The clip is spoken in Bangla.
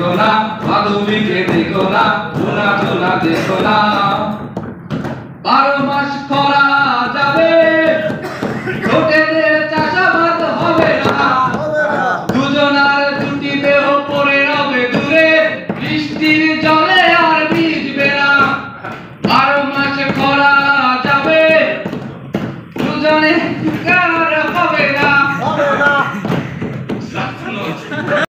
দেখো না, মাধবীকে দেখো না, ঝুনা ঝুনা দেখো না। 12 মাস খরা যাবে, ছোটেদের চাষাবাদ হবে না। দুজনার দুটি দেহ পড়ে রবে দূরে, বৃষ্টির জল